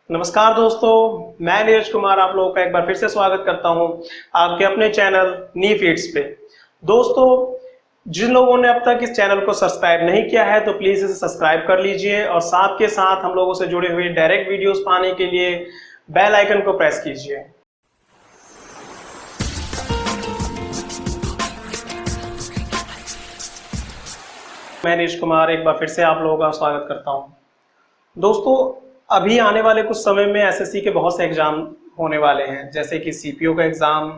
नमस्कार दोस्तों, मैं नीरज कुमार आप लोगों का एक बार फिर से स्वागत करता हूं आपके अपने चैनल नी फीड्स पे। दोस्तों, जिन लोगों ने अब तक इस चैनल को सब्सक्राइब नहीं किया है तो प्लीज इसे सब्सक्राइब कर लीजिए और साथ के साथ हम लोगों से जुड़े हुए डायरेक्ट वीडियोस पाने के लिए बेल आइकन को प्रेस कीजिए। मैं नीरज कुमार एक बार फिर से आप लोगों का स्वागत करता हूं। दोस्तों, अभी आने वाले कुछ समय में एसएससी के बहुत से एग्जाम होने वाले हैं, जैसे कि सीपीओ का एग्जाम,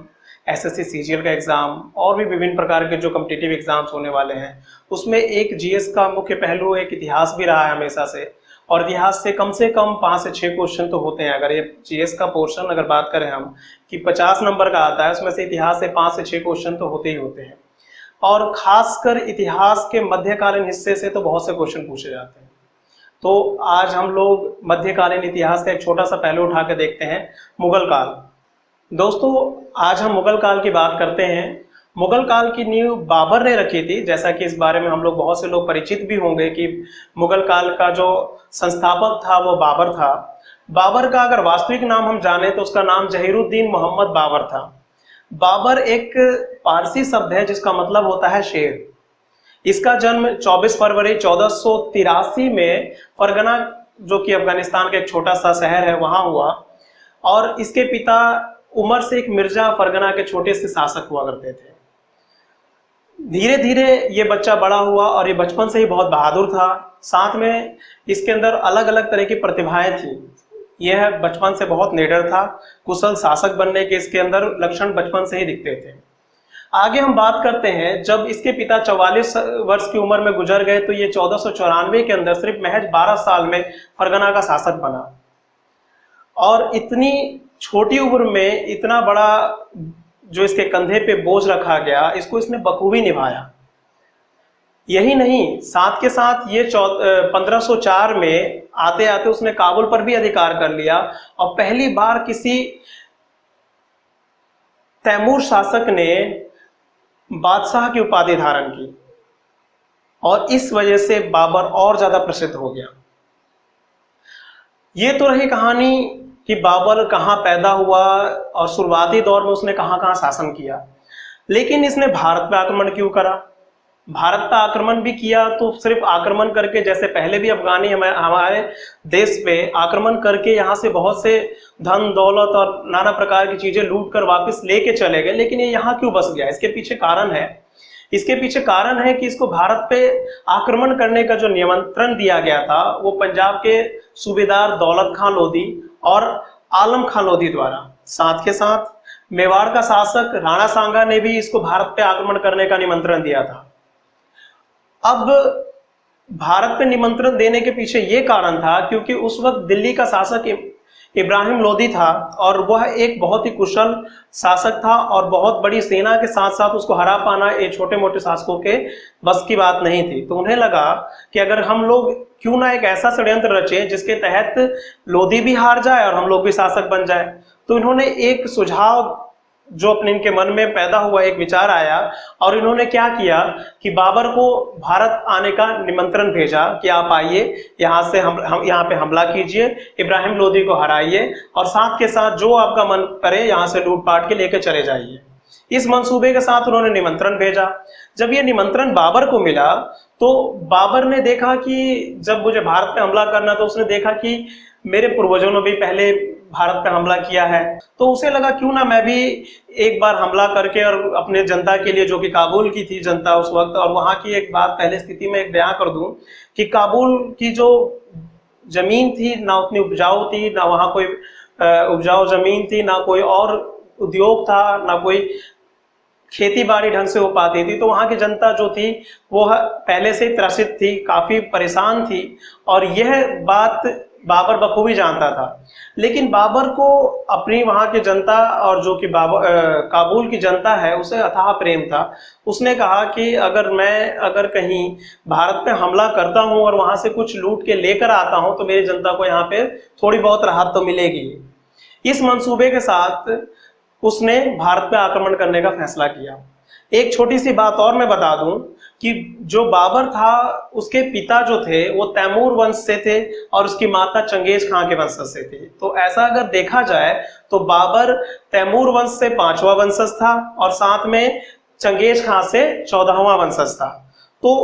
एसएससी सीजीएल का एग्जाम और भी विभिन्न प्रकार के जो कॉम्पिटिटिव एग्जाम्स होने वाले हैं। उसमें एक जीएस का मुख्य पहलू एक इतिहास भी रहा है हमेशा से, और इतिहास से कम 5 से 6 क्वेश्चन तो होते हैं। अगर ये जीएस का पोर्शन अगर बात करें हम कि 50 नंबर का आता है, उसमें से इतिहास से 5 से 6 क्वेश्चन तो होते ही होते हैं, और खासकर इतिहास के मध्यकालीन हिस्से से तो बहुत से क्वेश्चन पूछे जाते हैं। तो आज हम लोग मध्यकालीन इतिहास का एक छोटा सा पहलू उठा के देखते हैं, मुगल काल। दोस्तों, आज हम मुगल काल की बात करते हैं। मुगल काल की नींव बाबर ने रखी थी, जैसा कि इस बारे में हम लोग बहुत से लोग परिचित भी होंगे कि मुगल काल का जो संस्थापक था वो बाबर था। बाबर का अगर वास्तविक नाम हम जाने तो उसका नाम जहीरुद्दीन मोहम्मद बाबर था। बाबर एक पारसी शब्द है जिसका मतलब होता है शेर। इसका जन्म 24 फरवरी 1483 में फरगना, जो कि अफगानिस्तान का एक छोटा सा शहर है, वहां हुआ। और इसके पिता उमर शेख मिर्जा फरगना के छोटे से शासक हुआ करते थे। धीरे धीरे ये बच्चा बड़ा हुआ और ये बचपन से ही बहुत बहादुर था। साथ में इसके अंदर अलग अलग तरह की प्रतिभाएं थी। यह बचपन से बहुत निडर था। कुशल शासक बनने के इसके अंदर लक्षण बचपन से ही दिखते थे। आगे हम बात करते हैं, जब इसके पिता 44 वर्ष की उम्र में गुजर गए तो ये 1494 के अंदर सिर्फ महज 12 साल में फरगना का शासक बना। और इतनी छोटी उम्र में इतना बड़ा जो इसके कंधे पे बोझ रखा गया, इसको इसने बखूबी निभाया। यही नहीं, साथ के साथ ये 1504 में आते आते उसने काबुल पर भी अधिकार कर लिया और पहली बार किसी तैमूर शासक ने बादशाह की उपाधि धारण की, और इस वजह से बाबर और ज्यादा प्रसिद्ध हो गया। ये तो रही कहानी कि बाबर कहाँ पैदा हुआ और शुरुआती दौर में उसने कहाँ कहाँ शासन किया। लेकिन इसने भारत पे आक्रमण क्यों करा? भारत पे आक्रमण भी किया तो सिर्फ आक्रमण करके, जैसे पहले भी अफगानी हमारे देश पे आक्रमण करके यहाँ से बहुत से धन दौलत और नाना प्रकार की चीजें लूट कर वापस लेके चले गए, लेकिन ये यहाँ क्यों बस गया? इसके पीछे कारण है। इसके पीछे कारण है कि इसको भारत पे आक्रमण करने का जो निमंत्रण दिया गया था वो पंजाब के सूबेदार दौलत खां लोधी और आलम खां लोधी द्वारा। साथ के साथ मेवाड़ का शासक राणा सांगा ने भी इसको भारत पे आक्रमण करने का निमंत्रण दिया था। अब भारत पे निमंत्रण देने के पीछे ये कारण था क्योंकि उस वक्त दिल्ली का शासक इब्राहिम लोदी था, और वह एक बहुत ही कुशल शासक था और बहुत बड़ी सेना के साथ साथ उसको हरा पाना ये छोटे मोटे शासकों के बस की बात नहीं थी। तो उन्हें लगा कि अगर हम लोग क्यों ना एक ऐसा षड्यंत्र रचें जिसके तहत लोदी भी हार जाए और हम लोग भी शासक बन जाए। तो इन्होंने एक सुझाव जो अपने इनके मन में पैदा हुआ, एक विचार आया, और इन्होंने क्या किया कि बाबर को भारत आने का निमंत्रण भेजा कि आप आइए, यहाँ से हम यहाँ पे हमला कीजिए, इब्राहिम लोदी को हराइए और साथ के साथ जो आपका मन करे यहाँ से लूटपाट के लेके चले जाइए। इस मंसूबे के साथ उन्होंने निमंत्रण भेजा। जब ये निमंत्रण बाबर को मिला तो बाबर ने देखा कि जब मुझे भारत पे हमला करना, तो उसने देखा कि मेरे पूर्वजों ने भी पहले भारत पे हमला किया है, तो उसे लगा क्यों ना मैं भी एक बार हमला करके और अपने जनता के लिए, जो कि काबुल की थी जनता उस वक्त, और वहां की एक बात पहले स्थिति में एक बयां कर दूं कि काबुल की जो जमीन थी ना उतनी उपजाऊ थी, ना वहां कोई उपजाऊ जमीन थी, ना कोई और उद्योग था, ना कोई खेती बाड़ी ढंग से हो पाती थी। तो वहां की जनता जो थी वो पहले से ही त्रसित थी, काफी परेशान थी, और यह बात बाबर बखूबी जानता था। लेकिन बाबर को अपनी वहां की जनता और जो कि काबुल की जनता है उसे अथाह प्रेम था। उसने कहा कि अगर कहीं भारत पे हमला करता हूं और वहां से कुछ लूट के लेकर आता हूं तो मेरी जनता को यहाँ पे थोड़ी बहुत राहत तो मिलेगी। इस मंसूबे के साथ उसने भारत पे आक्रमण करने का फैसला किया। एक छोटी सी बात और मैं बता दूं कि जो बाबर था उसके पिता जो थे वो तैमूर वंश से थे और उसकी माता चंगेज खां के वंशज से थे। तो ऐसा अगर देखा जाए तो बाबर तैमूर वंश से 5वां वंशज था और साथ में चंगेज खां से 14वां वंशज था। तो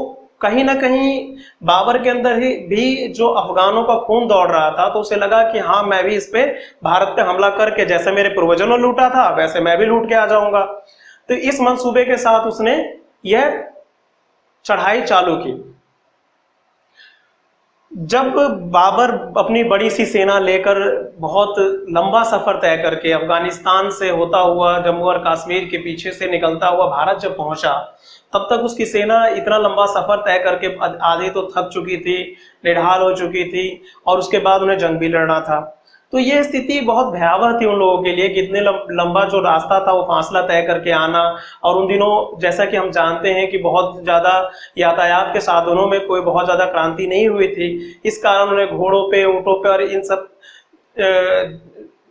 कहीं ना कहीं बाबर के अंदर ही भी जो अफगानों का खून दौड़ रहा था, तो उसे लगा कि हाँ मैं भी इस पे भारत पे हमला करके जैसे मेरे पूर्वजों ने लूटा था वैसे मैं भी लूट के आ जाऊंगा। तो इस मंसूबे के साथ उसने यह चढ़ाई चालू की। जब बाबर अपनी बड़ी सी सेना लेकर बहुत लंबा सफर तय करके अफगानिस्तान से होता हुआ जम्मू और कश्मीर के पीछे से निकलता हुआ भारत जब पहुंचा, तब तक उसकी सेना इतना लंबा सफर तय करके आधी तो थक चुकी थी, निढाल हो चुकी थी और उसके बाद उन्हें जंग भी लड़ना था। तो ये स्थिति बहुत भयावह थी उन लोगों के लिए कि इतने लंबा जो रास्ता था वो फासला तय करके आना। और उन दिनों जैसा कि हम जानते हैं कि बहुत ज्यादा यातायात के साधनों में कोई बहुत ज्यादा क्रांति नहीं हुई थी। इस कारण उन्हें घोड़ों पे, ऊंटों पे और इन सब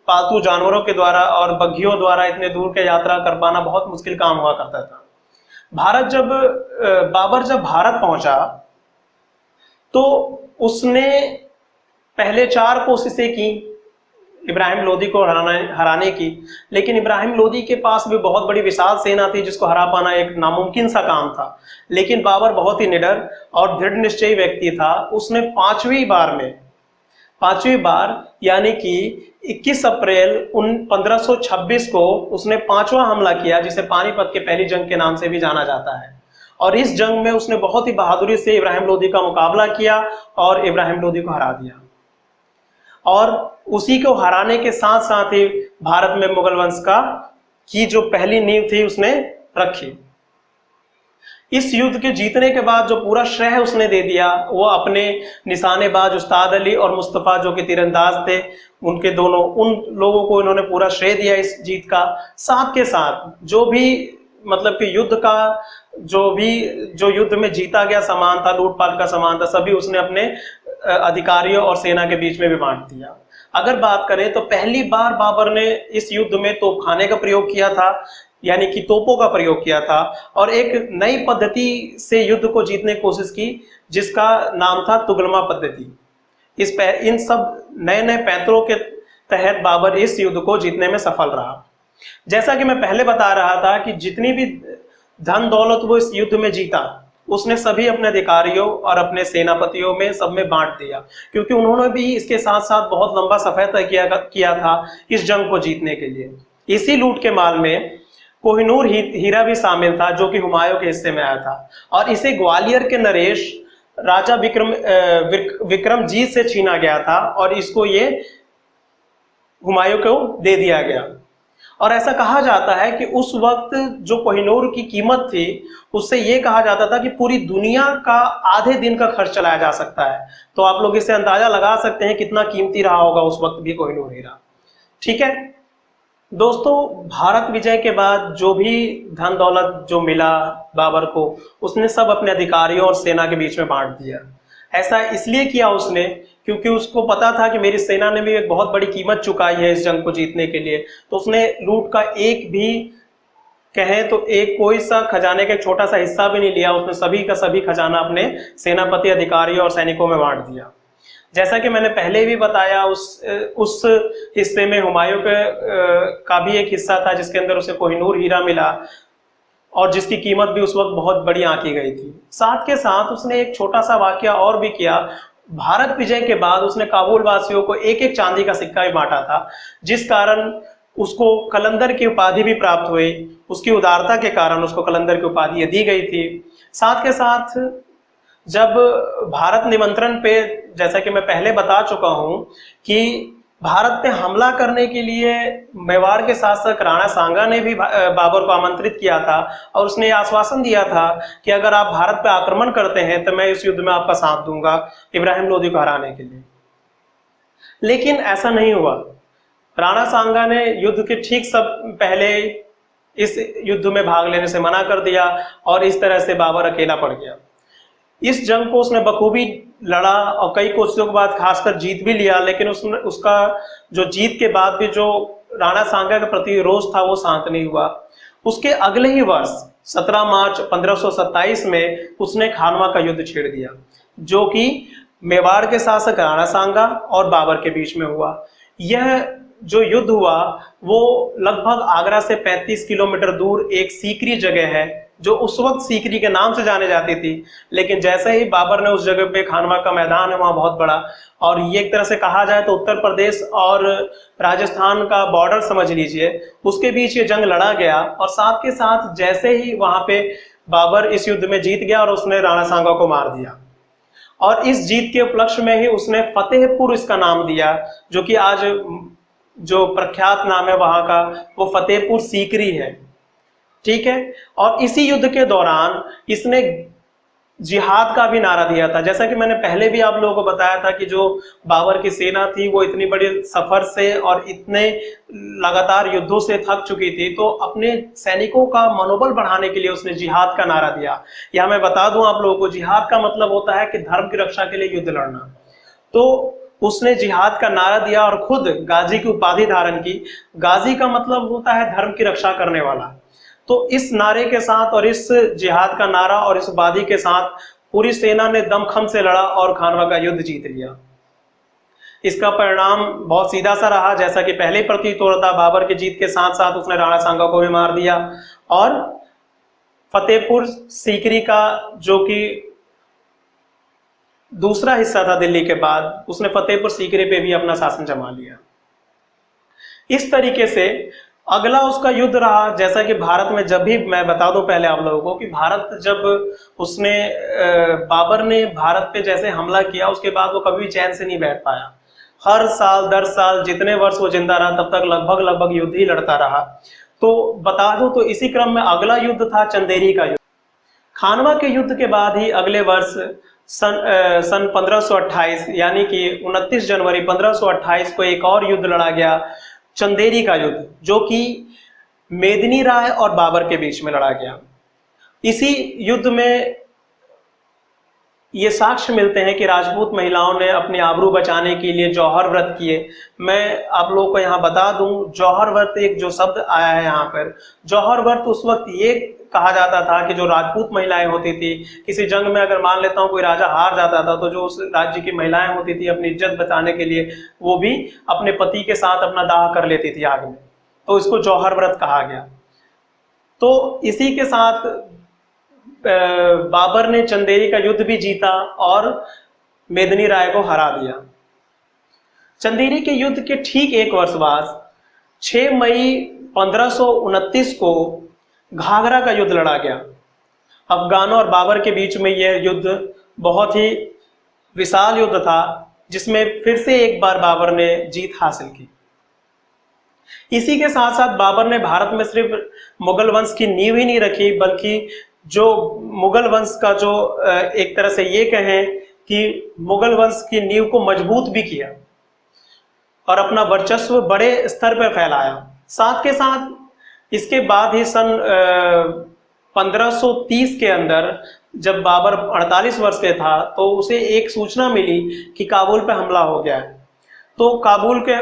पालतू जानवरों के द्वारा और बग्घियों द्वारा इतने दूर के यात्रा कर पाना बहुत मुश्किल काम हुआ करता था। बाबर जब भारत पहुंचा तो उसने पहले 4 कोशिशें की इब्राहिम लोदी को हराने की, लेकिन इब्राहिम लोदी के पास भी बहुत बड़ी विशाल सेना थी जिसको हरा पाना एक नामुमकिन सा काम था। लेकिन बाबर बहुत ही निडर और दृढ़ निश्चयी व्यक्ति था। उसने 5वीं बार यानी कि 21 अप्रैल 1526 को उसने 5वां हमला किया, जिसे पानीपत के पहली जंग के नाम से भी जाना जाता है। और इस जंग में उसने बहुत ही बहादुरी से इब्राहिम लोदी का मुकाबला किया और इब्राहिम लोदी को हरा दिया। और उसी को हराने के साथ साथ ही भारत में मुगल वंश की जो पहली नींव थी उसने रखी। इस युद्ध के जीतने के बाद जो पूरा श्रेय उसने दे दिया वो अपने निशानेबाज उस्ताद अली और मुस्तफा जो कि तीरंदाज थे, उन लोगों को इन्होंने पूरा श्रेय दिया इस जीत का। साथ के साथ जो भी मतलब कि जो युद्ध में जीता गया सामान था, लूटपाट का सामान था, सभी उसने अपने अधिकारियों और सेना के बीच में भी बांट दिया। अगर बात करें तो पहली बार बाबर ने इस युद्ध में तोपखाने का प्रयोग किया था, यानी कि तोपों का प्रयोग किया था, और एक नई पद्धति से युद्ध को जीतने की कोशिश की जिसका नाम था तुगलमा पद्धति। इन सब नए नए पैंतरों के तहत बाबर इस युद्ध को जीतने में सफल रहा। जैसा कि मैं पहले बता रहा था कि जितनी भी धन दौलत वो इस युद्ध में जीता उसने सभी अपने अधिकारियों और अपने सेनापतियों में सब में बांट दिया, क्योंकि उन्होंने भी इसके साथ साथ बहुत लंबा सफर तय किया था इस जंग को जीतने के लिए। इसी लूट के माल में कोहिनूर हीरा भी शामिल था जो कि हुमायूं के हिस्से में आया था, और इसे ग्वालियर के नरेश राजा विक्रमजीत से छीना गया था और इसको ये हुमायूं को दे दिया गया। और ऐसा कहा जाता है कि उस वक्त जो कोहिनूर की कीमत थी उससे ये कहा जाता था कि पूरी दुनिया का आधे दिन का खर्च चलाया जा सकता है। तो आप लोग इससे अंदाजा लगा सकते हैं कितना कीमती रहा होगा उस वक्त भी कोहिनूर हीरा। ठीक है दोस्तों, भारत विजय के बाद जो भी धन दौलत जो मिला बाबर को उसने सब अपने अधिकारियों और सेना के बीच में बांट दिया। ऐसा इसलिए किया उसने क्योंकि उसको पता था कि मेरी सेना ने भी एक बहुत बड़ी कीमत चुकाई है इस जंग को जीतने के लिए। तो उसने लूट का एक भी कहें तो एक कोई सा खजाने का एक छोटा सा हिस्सा भी नहीं लिया। उसने सभी का सभी खजाना अपने सेनापति, अधिकारियों और सैनिकों में बांट दिया। जैसा कि मैंने पहले भी बताया उस हिस्से में हुमायूं का भी एक हिस्सा था जिसके अंदर उसे कोहिनूर हीरा मिला और जिसकी कीमत भी उस वक्त बहुत बड़ी आंकी गई थी। साथ के साथ उसने एक छोटा सा वाकया और भी किया। भारत विजय के बाद उसने काबुल वासियों को एक एक चांदी का सिक्का भी बांटा था, जिस कारण उसको कलंदर की उपाधि भी प्राप्त हुई। उसकी उदारता के कारण उसको कलंदर की उपाधि दी गई थी। साथ के साथ जब भारत निमंत्रण पे, जैसा कि मैं पहले बता चुका हूं कि भारत पे हमला करने के लिए मेवाड़ के शासक राणा सांगा ने भी बाबर को आमंत्रित किया था और उसने आश्वासन दिया था कि अगर आप भारत पे आक्रमण करते हैं तो मैं इस युद्ध में आपका साथ दूंगा इब्राहिम लोदी को हराने के लिए। लेकिन ऐसा नहीं हुआ। राणा सांगा ने युद्ध के ठीक सब पहले इस युद्ध में भाग लेने से मना कर दिया और इस तरह से बाबर अकेला पड़ गया। इस जंग को उसने बखूबी लड़ा और कई कोशिशों के बाद खासकर जीत भी लिया, लेकिन उसका जो जीत के बाद भी जो राणा सांगा के प्रति रोष था वो शांत नहीं हुआ। उसके अगले ही वर्ष 17 मार्च 1527 में उसने खानवा का युद्ध छेड़ दिया, जो कि मेवाड़ के शासक राणा सांगा और बाबर के बीच में हुआ। यह जो युद्ध हुआ वो लगभग आगरा से 35 किलोमीटर दूर एक सीकरी जगह है, जो उस वक्त सीकरी के नाम से जाने जाती थी। लेकिन जैसे ही बाबर ने उस जगह पे, खानवा का मैदान है वहां बहुत बड़ा, और ये एक तरह से कहा जाए तो उत्तर प्रदेश और राजस्थान का बॉर्डर समझ लीजिए, उसके बीच ये जंग लड़ा गया। और साथ के साथ जैसे ही वहां पे बाबर इस युद्ध में जीत गया और उसने राणा सांगा को मार दिया, और इस जीत के उपलक्ष्य में ही उसने फतेहपुर इसका नाम दिया, जो कि आज जो प्रख्यात नाम है वहां का वो फतेहपुर सीकरी है। ठीक है। और इसी युद्ध के दौरान इसने जिहाद का भी नारा दिया था। जैसा कि मैंने पहले भी आप लोगों को बताया था कि जो बाबर की सेना थी वो इतनी बड़ी सफर से और इतने लगातार युद्धों से थक चुकी थी, तो अपने सैनिकों का मनोबल बढ़ाने के लिए उसने जिहाद का नारा दिया। या मैं बता दूं आप लोगों को, जिहाद का मतलब होता है कि धर्म की रक्षा के लिए युद्ध लड़ना। तो उसने जिहाद का नारा दिया और खुद गाजी की उपाधि धारण की। गाजी का मतलब होता है धर्म की रक्षा करने वाला। तो इस नारे के साथ और इस जिहाद का नारा और इस उपाधि के साथ पूरी सेना ने दमखम से लड़ा और खानवा का युद्ध जीत लिया। इसका परिणाम बहुत सीधा सा रहा, जैसा कि पहले प्रतीत हो रहा था। बाबर की जीत के साथ साथ उसने राणा सांगा को भी मार दिया, और फतेहपुर सीकरी का जो कि दूसरा हिस्सा था दिल्ली के बाद, उसने फतेहपुर सीकरी पे भी अपना शासन जमा लिया। इस तरीके से अगला उसका युद्ध रहा, जैसा कि भारत में जब भी, मैं बता दूं पहले आप लोगों को कि भारत जब उसने बाबर ने भारत पे जैसे हमला किया, उसके बाद वो कभी चैन से नहीं बैठ पाया। हर साल दर साल जितने वर्ष वो जिंदा रहा तब तक लगभग युद्ध ही लड़ता रहा। तो बता दूं तो इसी क्रम में अगला युद्ध था चंदेरी का युद्ध। खानवा के युद्ध के बाद ही अगले वर्ष सन 1528 यानी कि 29 जनवरी 1528 को एक और युद्ध लड़ा गया, चंदेरी का युद्ध, जो कि मेदिनी राय और बाबर के बीच में लड़ा गया। इसी युद्ध में ये साक्ष्य मिलते हैं कि राजपूत महिलाओं ने अपनी आबरू बचाने के लिए जौहर व्रत किए। मैं आप लोगों को यहाँ बता दूं, जौहर व्रत एक जो शब्द आया है यहाँ पर, जौहर व्रत उस वक्त ये कहा जाता था कि जो राजपूत महिलाएं होती थी, किसी जंग में अगर मान लेता हूँ कोई राजा हार जाता था, तो जो उस राज्य की महिलाएं होती थी अपनी इज्जत बचाने के लिए वो भी अपने पति के साथ अपना दाह कर लेती थी आग में, तो इसको जौहर व्रत कहा गया। तो इसी के साथ बाबर ने चंदेरी का युद्ध भी जीता और मेदिनी राय को हरा दिया। चंदेरी के युद्ध के ठीक एक वर्ष बाद 6 मई 1529 को घाघरा का युद्ध लड़ा गया। अफगानों और बाबर के बीच में यह युद्ध बहुत ही विशाल युद्ध था, जिसमें फिर से एक बार बाबर ने जीत हासिल की। इसी के साथ साथ बाबर ने भारत में सिर्फ मुगल वंश की नींव ही नहीं रखी, बल्कि जो मुगल वंश का जो एक तरह से ये कहें कि मुगल वंश की नींव को मजबूत भी किया और अपना वर्चस्व बड़े स्तर पर फैलाया। साथ के साथ इसके बाद ही सन 1530 के अंदर जब बाबर 48 वर्ष के था, तो उसे एक सूचना मिली कि काबुल पे हमला हो गया है। तो काबुल के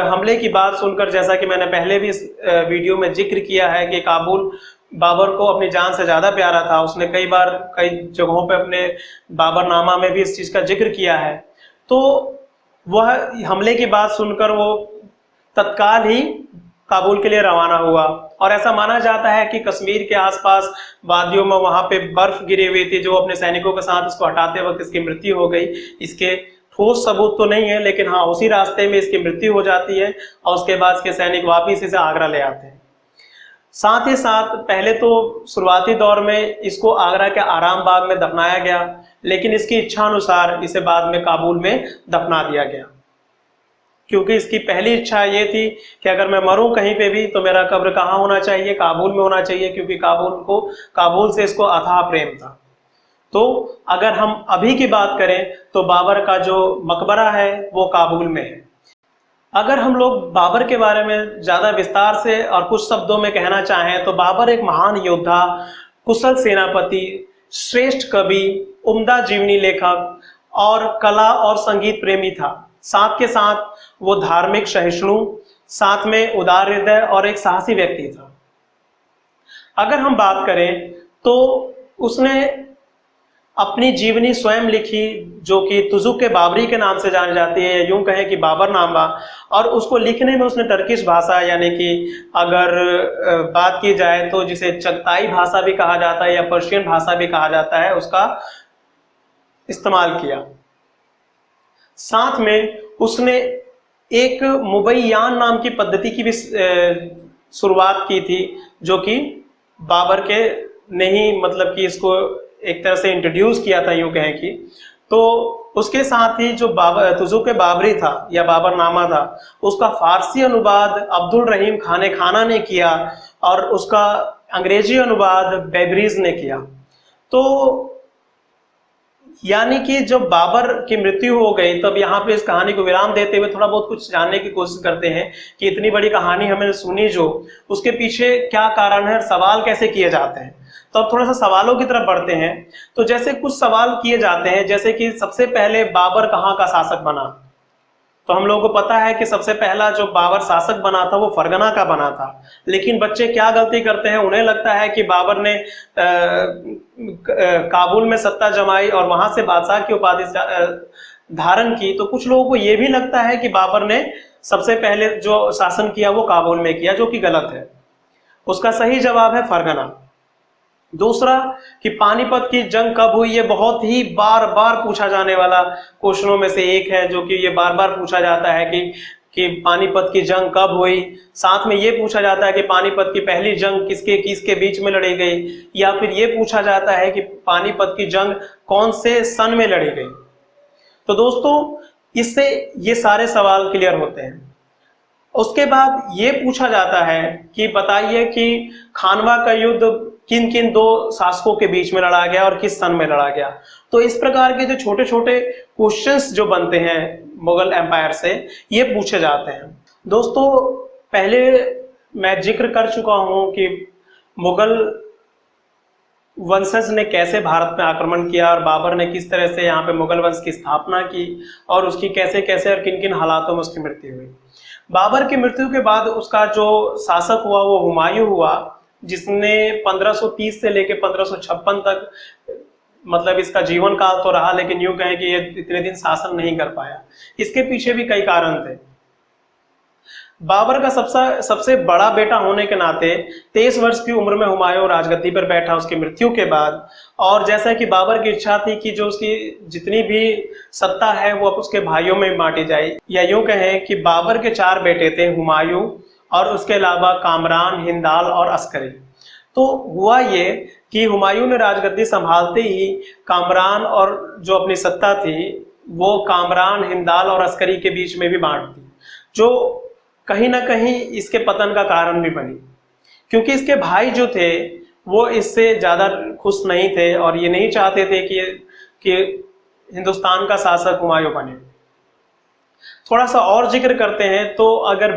हमले की बात सुनकर, जैसा कि मैंने पहले भी इस वीडियो में जिक्र किया है कि काबुल बाबर को अपनी जान से ज्यादा प्यारा था। उसने कई बार कई जगहों पे अपने बाबरनामा में भी इस चीज का जिक्र किया है। तो वह हमले की बात सुनकर वो तत्काल ही काबुल के लिए रवाना हुआ, और ऐसा माना जाता है कि कश्मीर के आसपास वादियों में वहां पे बर्फ गिरी हुई थी, जो अपने सैनिकों के साथ उसको हटाते वक्त इसकी मृत्यु हो गई। इसके ठोस सबूत तो नहीं है, लेकिन हाँ उसी रास्ते में इसकी मृत्यु हो जाती है और उसके बाद इसके सैनिक वापिस इसे आगरा ले आते हैं। साथ ही साथ पहले तो शुरुआती दौर में इसको आगरा के आराम बाग में दफनाया गया, लेकिन इसकी इच्छा अनुसार इसे बाद में काबुल में दफना दिया गया, क्योंकि इसकी पहली इच्छा ये थी कि अगर मैं मरूं कहीं पे भी तो मेरा कब्र कहाँ होना चाहिए, काबुल में होना चाहिए, क्योंकि काबुल से इसको अथाह प्रेम था। तो अगर हम अभी की बात करें तो बाबर का जो मकबरा है वो काबुल में है। अगर हम लोग बाबर के बारे में ज्यादा विस्तार से और कुछ शब्दों में कहना चाहें तो बाबर एक महान योद्धा, कुशल सेनापति, श्रेष्ठ कवि, उम्दा जीवनी लेखक और कला और संगीत प्रेमी था। साथ के साथ वो धार्मिक सहिष्णु, साथ में उदार हृदय और एक साहसी व्यक्ति था। अगर हम बात करें तो उसने अपनी जीवनी स्वयं लिखी, जो कि तुजुक बाबरी के नाम से जानी जाती है, यूं कहें कि बाबरनामा। और उसको लिखने में उसने टर्किश भाषा, यानी कि अगर बात की जाए तो जिसे चगताई भाषा भी कहा जाता है या पर्शियन भाषा भी कहा जाता है, उसका इस्तेमाल किया। साथ में उसने एक मुबैयान नाम की पद्धति की भी शुरुआत की थी, जो कि बाबर के ने ही मतलब कि इसको एक तरह से इंट्रोड्यूस किया था, यूं कहें कि। तो उसके साथ ही जो तुजुक बाबरी था या बाबरनामा था, उसका फारसी अनुवाद अब्दुल रहीम खाने खाना ने किया और उसका अंग्रेजी अनुवाद बेबरीज ने किया। तो यानी कि जब बाबर की मृत्यु हो गई, तब यहाँ पे इस कहानी को विराम देते हुए थोड़ा बहुत कुछ जानने की कोशिश करते हैं कि इतनी बड़ी कहानी हमने सुनी, जो उसके पीछे क्या कारण है, सवाल कैसे किए जाते हैं। तो अब थोड़ा सा सवालों की तरफ बढ़ते हैं। तो जैसे कुछ सवाल किए जाते हैं, जैसे कि सबसे पहले बाबर कहाँ का शासक बना। तो हम लोगों को पता है कि सबसे पहला जो बाबर शासक बना था वो फरगना का बना था। लेकिन बच्चे क्या गलती करते हैं, उन्हें लगता है कि बाबर ने काबुल में सत्ता जमाई और वहां से बादशाह की उपाधि धारण की। तो कुछ लोगों को यह भी लगता है कि बाबर ने सबसे पहले जो शासन किया वो काबुल में किया, जो कि गलत है। उसका सही जवाब है फरगना। दूसरा, कि पानीपत की जंग कब हुई, ये बहुत ही बार बार पूछा जाने वाला क्वेश्चनों में से एक है, जो कि ये बार बार पूछा जाता है कि पानीपत की जंग कब हुई। साथ में ये पूछा जाता है कि पानीपत की पहली जंग किसके किसके बीच में लड़ी गई, या फिर ये पूछा जाता है कि पानीपत की जंग कौन से सन में लड़ी गई। तो दोस्तों, इससे ये सारे सवाल क्लियर होते हैं। उसके बाद ये पूछा जाता है कि बताइए कि खानवा का युद्ध किन किन दो शासकों के बीच में लड़ा गया और किस सन में लड़ा गया। तो इस प्रकार के जो छोटे छोटे क्वेश्चंस जो बनते हैं मुगल एम्पायर से, ये पूछे जाते हैं। दोस्तों, पहले मैं जिक्र कर चुका हूं कि मुगल वंशज ने कैसे भारत में आक्रमण किया और बाबर ने किस तरह से यहाँ पे मुगल वंश की स्थापना की और उसकी कैसे कैसे और किन किन हालातों में उसकी मृत्यु हुई। बाबर की मृत्यु के बाद उसका जो शासक हुआ वो हुमायूं हुआ, जिसने 1530 से लेकर 1556 तक, मतलब इसका जीवन काल तो रहा, लेकिन यूं कहें कि ये इतने दिन शासन नहीं कर पाया। इसके पीछे भी कई कारण थे। बाबर का सबसे बड़ा बेटा होने के नाते 23 वर्ष की उम्र में हुमायूं राजगद्दी पर बैठा उसकी मृत्यु के बाद। और जैसा कि बाबर की इच्छा थी कि जो उसकी जितनी भी सत्ता है वो अब उसके भाइयों में बांटी जाए, या यूं कहें कि बाबर के 4 बेटे थे, हुमायूं और उसके अलावा कामरान, हिंदाल और अस्करी। तो हुआ ये कि हुमायूं ने राजगद्दी संभालते ही कामरान और जो अपनी सत्ता थी वो कामरान, हिंदाल और अस्करी के बीच में भी बांट दी, जो कहीं ना कहीं इसके पतन का कारण भी बनी, क्योंकि इसके भाई जो थे वो इससे ज्यादा खुश नहीं थे और ये नहीं चाहते थे कि हिंदुस्तान का शासक हुमायूं बने। थोड़ा सा और जिक्र करते हैं तो अगर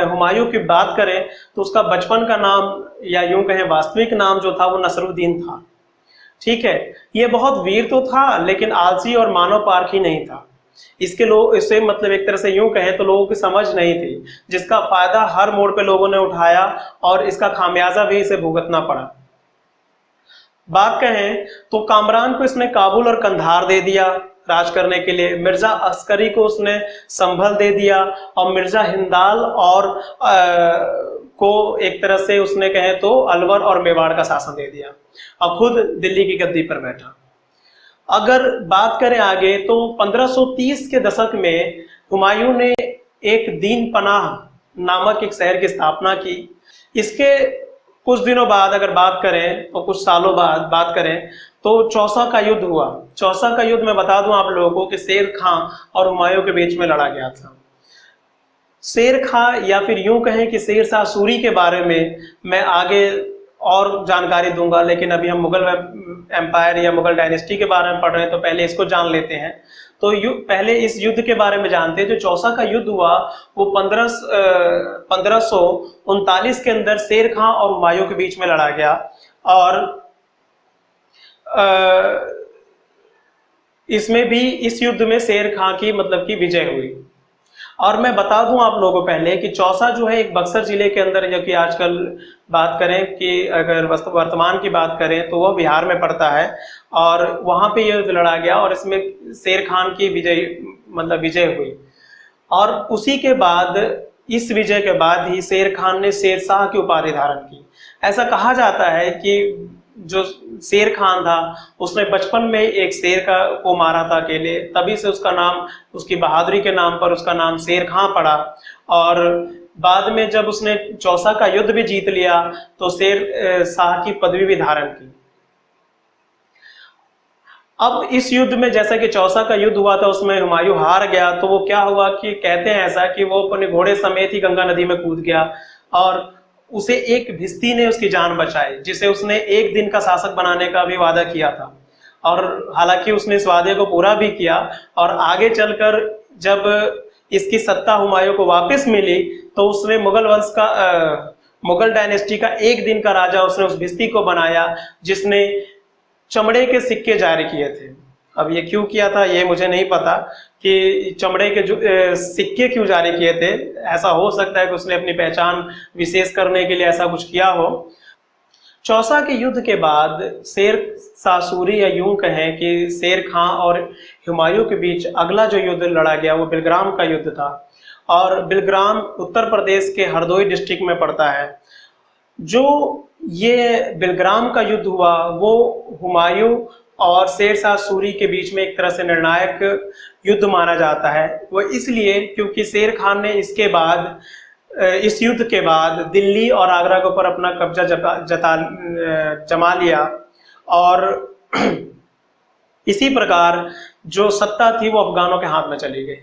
हुमायूं की बात करें तो उसका बचपन का नाम या यूं कहें वास्तविक नाम जो था वो नसरुद्दीन था। ठीक है, ये बहुत वीर तो था लेकिन आलसी और मानव पारखी नहीं था। इसके लोग इसे मतलब एक तरह से यूं कहें तो लोगों की समझ नहीं थी, जिसका फायदा हर मोड़ पे लोगों ने उठाया और इसका खामियाजा भी इसे भुगतना पड़ा। बात कहें तो कामरान को इसने काबुल और कंधार दे दिया राज करने के लिए, मिर्जा अस्करी को उसने संभल दे दिया और मिर्जा हिंदाल और को एक तरह से उसने कहें तो अलवर और मेवाड़ का शासन दे दिया और खुद दिल्ली की गद्दी पर बैठा। अगर बात करें आगे तो 1530 के दशक में हुमायूं ने एक दीन पनाह नामक एक शहर की स्थापना की। इसके कुछ दिनों बाद अगर बात करें तो कुछ सालों बाद बात करें तो चौसा का युद्ध हुआ। चौसा का युद्ध मैं बता दूं आप लोगों को कि शेर खां और हुमायूं के बीच में लड़ा गया था। शेर खां या फिर यूं कहें कि शेर शाह सूरी के बारे में मैं आगे और जानकारी दूंगा, लेकिन अभी हम मुगल एम्पायर या मुगल डायनेस्टी के बारे में पढ़ रहे हैं तो पहले इसको जान लेते हैं। तो पहले इस युद्ध के बारे में जानते हैं। जो चौसा का युद्ध हुआ वो 1539 के अंदर शेर खां और हुमायूं के बीच में लड़ा गया और इसमें भी इस युद्ध में शेर खां की मतलब की विजय हुई। और मैं बता दूं आप लोगों को पहले कि चौसा जो है एक बक्सर जिले के अंदर, जो कि आजकल बात करें कि अगर वर्तमान की बात करें तो वह बिहार में पड़ता है, और वहां पे ये लड़ा गया और इसमें शेर खान की विजय हुई। और उसी के बाद, इस विजय के बाद ही शेर खान ने शेरशाह की उपाधि धारण की। ऐसा कहा जाता है कि जो शेर खान था उसने बचपन में एक शेर को मारा था अकेले, तभी से उसका नाम, उसकी बहादुरी के नाम पर उसका नाम शेर खान पड़ा। और बाद में जब उसने चौसा का युद्ध भी जीत लिया तो शेर शाह की पदवी भी धारण की। अब इस युद्ध में, जैसा कि चौसा का युद्ध हुआ था उसमें हुमायूं हार गया, तो वो क्या हुआ कि कहते हैं ऐसा कि वो अपने घोड़े समेत ही गंगा नदी में कूद गया और उसे एक भिस्ती ने उसकी जान बचाई, जिसे उसने एक दिन का शासक बनाने का भी वादा किया था। और हालांकि उसने इस वादे को पूरा भी किया, और आगे चलकर जब इसकी सत्ता हुमायूं को वापस मिली तो उसने मुगल डायनेस्टी का एक दिन का राजा उसने उस भिस्ती को बनाया, जिसने चमड़े के सिक्के जारी किए थे। अब ये क्यों किया था ये मुझे नहीं पता कि चमड़े के सिक्के क्यों जारी किए थे। ऐसा हो सकता है कि उसने अपनी पहचान विशेष करने के लिए ऐसा कुछ किया हो। चौसा के युद्ध के बाद शेर शाह सूरी, या यूं कहें कि शेर खां और हुमायूं के बीच अगला जो युद्ध लड़ा गया वो बिलग्राम का युद्ध था। और बिलग्राम उत्तर प्रदेश के हरदोई डिस्ट्रिक्ट में पड़ता है। जो ये बिलग्राम का युद्ध हुआ वो हुमायूं और शेर शाह सूरी के बीच में एक तरह से निर्णायक युद्ध माना जाता है। वो इसलिए क्योंकि शेर खान ने इस युद्ध के बाद दिल्ली और आगरा के ऊपर अपना कब्जा जमा लिया, और इसी प्रकार जो सत्ता थी वो अफगानों के हाथ में चली गई।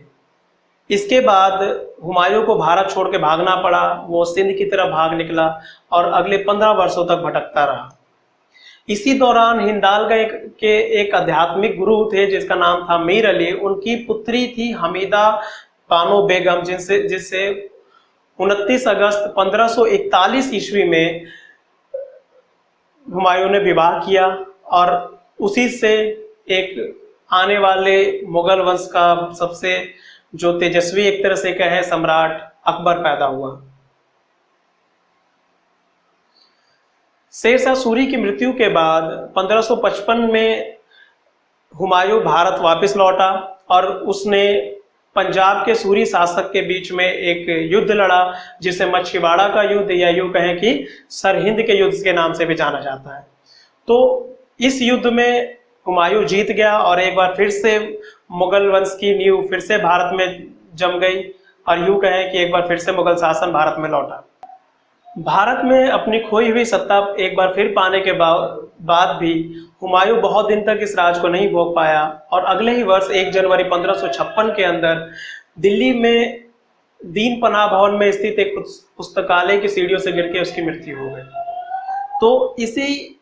इसके बाद हुमायूं को भारत छोड़ के भागना पड़ा, वो सिंध की तरफ भाग निकला और अगले 15 वर्षों तक भटकता रहा। इसी दौरान हिंदाल के एक आध्यात्मिक गुरु थे जिसका नाम था मीर अली, उनकी पुत्री थी हमीदा बानो बेगम, जिससे 29 अगस्त 1541 ईस्वी में हुमायूं ने विवाह किया, और उसी से एक आने वाले मुगल वंश का सबसे जो तेजस्वी एक तरह से कहे सम्राट अकबर पैदा हुआ। शेर शाह सूरी की मृत्यु के बाद 1555 में हुमायूं भारत वापस लौटा और उसने पंजाब के सूरी शासक के बीच में एक युद्ध लड़ा, जिसे मछीवाड़ा का युद्ध, या यूं कहें कि सरहिंद के युद्ध के नाम से भी जाना जाता है। तो इस युद्ध में हुमायूं जीत गया और एक बार फिर से मुगल वंश की नींव फिर से भारत में जम गई, और यूं कहें कि एक बार फिर से मुगल शासन भारत में लौटा। भारत में अपनी खोई हुई सत्ता एक बार फिर पाने के बाद भी हुमायूं बहुत दिन तक इस राज को नहीं भोग पाया, और अगले ही वर्ष 1 जनवरी 1556 के अंदर दिल्ली में दीन पनाह भवन में स्थित एक पुस्तकालय की सीढ़ियों से गिर के उसकी मृत्यु हो गई। तो इसी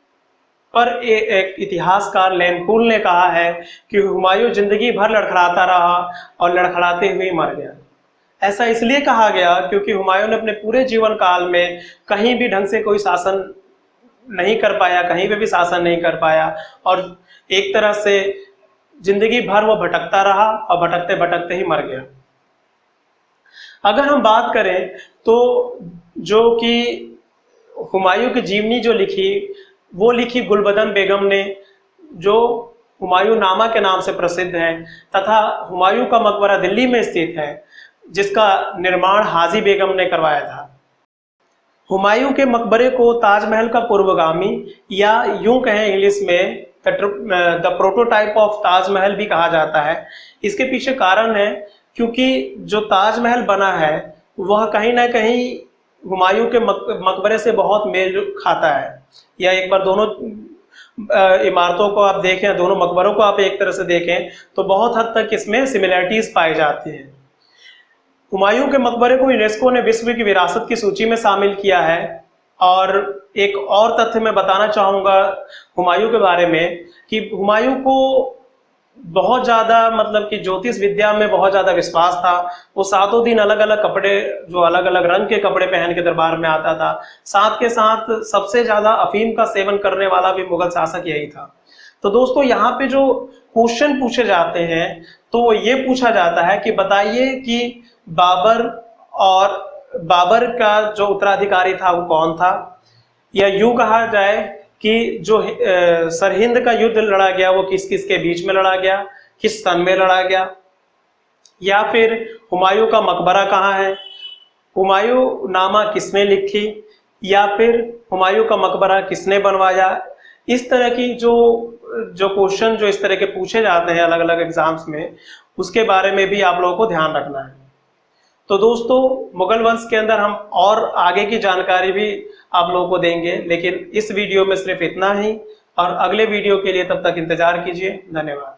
पर एक इतिहासकार लेनपुल ने कहा है कि हुमायूं जिंदगी भर लड़खड़ाता रहा और लड़खड़ाते हुए मर गया। ऐसा इसलिए कहा गया क्योंकि हुमायूं ने अपने पूरे जीवन काल में कहीं भी ढंग से कोई शासन नहीं कर पाया, कहीं पे भी शासन नहीं कर पाया, और एक तरह से जिंदगी भर वो भटकता रहा और भटकते भटकते ही मर गया। अगर हम बात करें तो जो कि हुमायूं की जीवनी जो लिखी, वो लिखी गुलबदन बेगम ने, जो हुमायूं नामा के नाम से प्रसिद्ध है, तथा हुमायूं का मकबरा दिल्ली में स्थित है जिसका निर्माण हाजी बेगम ने करवाया था। हुमायूं के मकबरे को ताजमहल का पूर्वगामी, या यूं कहें इंग्लिश में द प्रोटोटाइप ऑफ ताजमहल भी कहा जाता है। इसके पीछे कारण है क्योंकि जो ताजमहल बना है वह कहीं ना कहीं हुमायूं के मकबरे से बहुत मेल खाता है। या एक बार दोनों इमारतों को आप देखें, दोनों मकबरों को आप एक तरह से देखें तो बहुत हद तक इसमें सिमिलरिटीज पाई जाती हैं। हुमायूं के मकबरे को यूनेस्को ने विश्व की विरासत की सूची में शामिल किया है। और एक और तथ्य मैं बताना चाहूँगा हुमायूं के बारे में कि हुमायूं को बहुत ज़्यादा मतलब कि ज्योतिष विद्या में बहुत ज़्यादा विश्वास था। वो 7 दिन अलग अलग कपड़े, जो अलग अलग रंग के कपड़े पहन के दरबार में आता था। साथ के साथ सबसे ज़्यादा अफीम का सेवन करने वाला भी मुगल शासक यही था। तो दोस्तों यहाँ पे जो क्वेश्चन पूछे जाते हैं तो वो ये पूछा जाता है कि बताइए कि बाबर और बाबर का जो उत्तराधिकारी था वो कौन था, या यूं कहा जाए कि जो सरहिंद का युद्ध लड़ा गया वो किस किस के बीच में लड़ा गया, किस सन में लड़ा गया, या फिर हुमायूं का मकबरा कहाँ है, हुमायूं नामा किसने लिखी, या फिर हुमायूं का मकबरा किसने बनवाया। इस तरह की जो जो क्वेश्चन जो इस तरह के पूछे जाते हैं अलग अलग एग्जाम्स में, उसके बारे में भी आप लोगों को ध्यान रखना है। तो दोस्तों, मुगल वंश के अंदर हम और आगे की जानकारी भी आप लोगों को देंगे, लेकिन इस वीडियो में सिर्फ इतना ही, और अगले वीडियो के लिए तब तक इंतजार कीजिए। धन्यवाद।